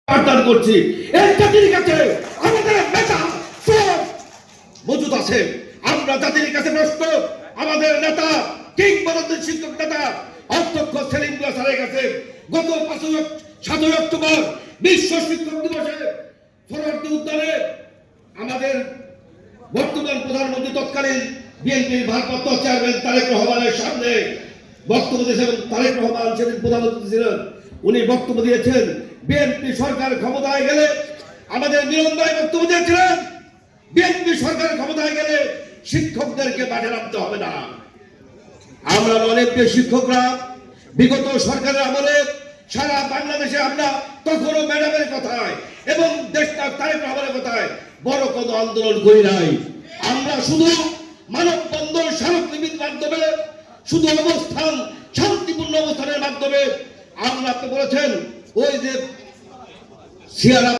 আহ্বান করছি, এই জাতির কাছে আমাদের নেতা সব মজুদ আছে। আমরা জাতির কাছে প্রস্তুত। আমাদের নেতা কিংবদন্তি শিক্ষক নেতা অধ্যক্ষ সেলিম স্যারের কাছে গত 7 অক্টোবর বিশ্ব শিক্ষক দিবসে ফরওয়ার্দী উদ্যানে আমাদের বর্তমান প্রধানমন্ত্রী তৎকালীন বিএনপির ভারপ্রাপ্ত চেয়ারম্যান তারেক রহমানের সামনে বক্তব্য দিয়েছেন। তারেক রহমান সেদিন প্রধানমন্ত্রী ছিলেন। উনি বক্তব্য দিয়েছেন, বিএনপি সরকার ক্ষমতায় গেলে, আমাদের মিলন ভাই বক্তব্য দিয়েছিলেন, বিএনপি সরকার ক্ষমতায় গেলে শিক্ষকদেরকে মাঠে নামতে হবে না। আমরা অনেক শিক্ষকরা বিগত সরকারের আমলে সারা বাংলাদেশে আমরা কখনো ম্যাডামের কথায় এবং দেশটা তারেক রহমানের কথায় বড় কোনো আন্দোলন করি নাই। আমরা শুধু মানববন্ধন স্মারকলিপির মাধ্যমে, শুধু অবস্থান, শান্তিপূর্ণ অবস্থানের মাধ্যমে আমরা, আপনি বলেছেন ওই যে সিয়ারা